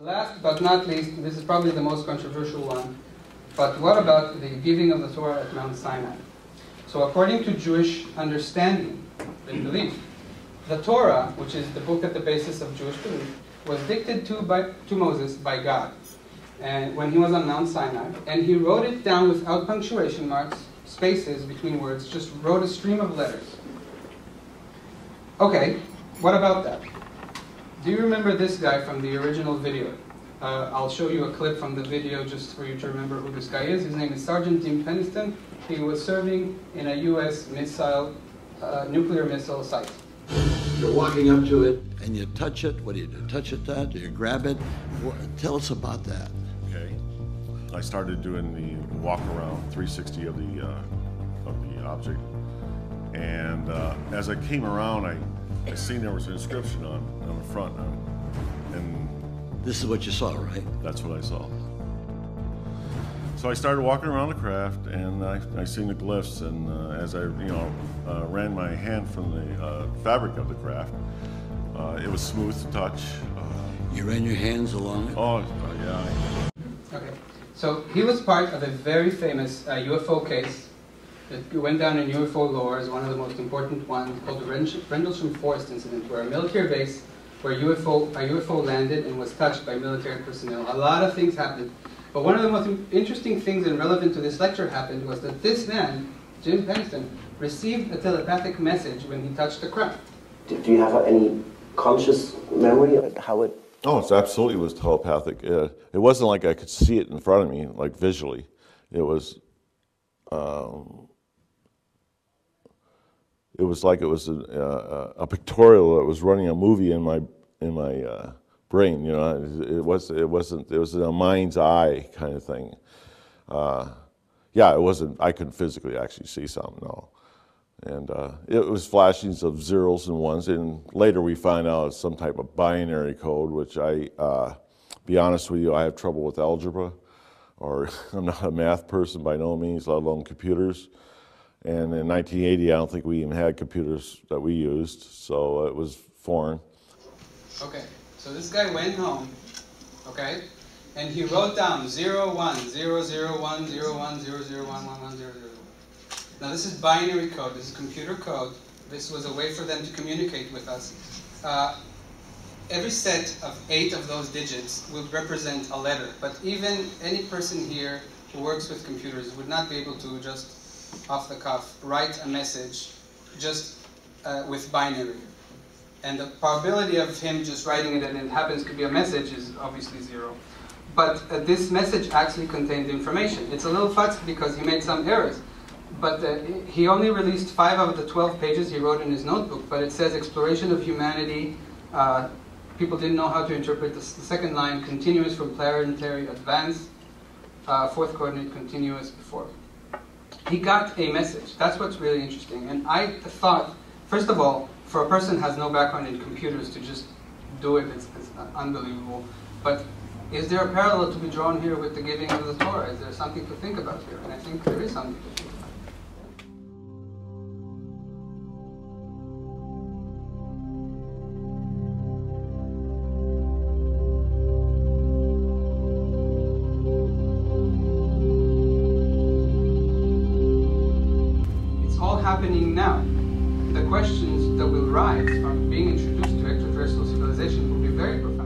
Last but not least, this is probably the most controversial one, but what about the giving of the Torah at Mount Sinai? So according to Jewish understanding and belief, the Torah, which is the book at the basis of Jewish belief, was dictated to Moses by God, and when he was on Mount Sinai, and he wrote it down without punctuation marks, spaces between words, just wrote a stream of letters. Okay, what about that? Do you remember this guy from the original video? I'll show you a clip from the video just for you to remember who this guy is. His name is Sergeant Dean Peniston. He was serving in a U.S. nuclear missile site. You're walking up to it and you touch it. What do you do? Touch it that? Do you grab it? Tell us about that. Okay. I started doing the walk around 360 of the object, and as I came around, I seen there was an inscription on the front, and this is what you saw, right? That's what I saw. So I started walking around the craft, and I seen the glyphs, and as I ran my hand from the fabric of the craft, it was smooth to touch. You ran your hands along it? Oh, yeah. Okay, so he was part of a very famous UFO case that went down in UFO lore as one of the most important ones, called the Rendlesham Forest incident, where a military base where a UFO landed and was touched by military personnel. A lot of things happened. But one of the most interesting things and relevant to this lecture happened was that this man, Jim Peniston, received a telepathic message when he touched the craft. Do you have any conscious memory of how it... Oh, it absolutely was telepathic. It wasn't like I could see it in front of me, like visually. It was like it was a pictorial that was running a movie in my brain. You know, it was a mind's eye kind of thing. Yeah, it wasn't. I couldn't physically actually see something. No, and it was flashings of zeros and ones. And later we find out it's some type of binary code, which be honest with you, I have trouble with algebra, or I'm not a math person by no means, let alone computers. And in 1980, I don't think we even had computers that we used, so it was foreign. Okay, so this guy went home, okay, and he wrote down 01, 001, 01, 001, 001. Now this is binary code, this is computer code. This was a way for them to communicate with us. Every set of 8 of those digits would represent a letter, but even any person here who works with computers would not be able to just off the cuff write a message just with binary. And the probability of him just writing it and it happens to be a message is obviously 0. But this message actually contained information. It's a little futzed because he made some errors. But he only released 5 out of the 12 pages he wrote in his notebook, but it says exploration of humanity. People didn't know how to interpret the second line, continuous from planetary advance, 4th coordinate continuous before. He got a message. That's what's really interesting. And I thought, first of all, for a person who has no background in computers to just do it, it's unbelievable. But is there a parallel to be drawn here with the giving of the Torah? Is there something to think about here? And I think there is something to think about. Happening now. The questions that will rise from being introduced to extraterrestrial civilization will be very profound.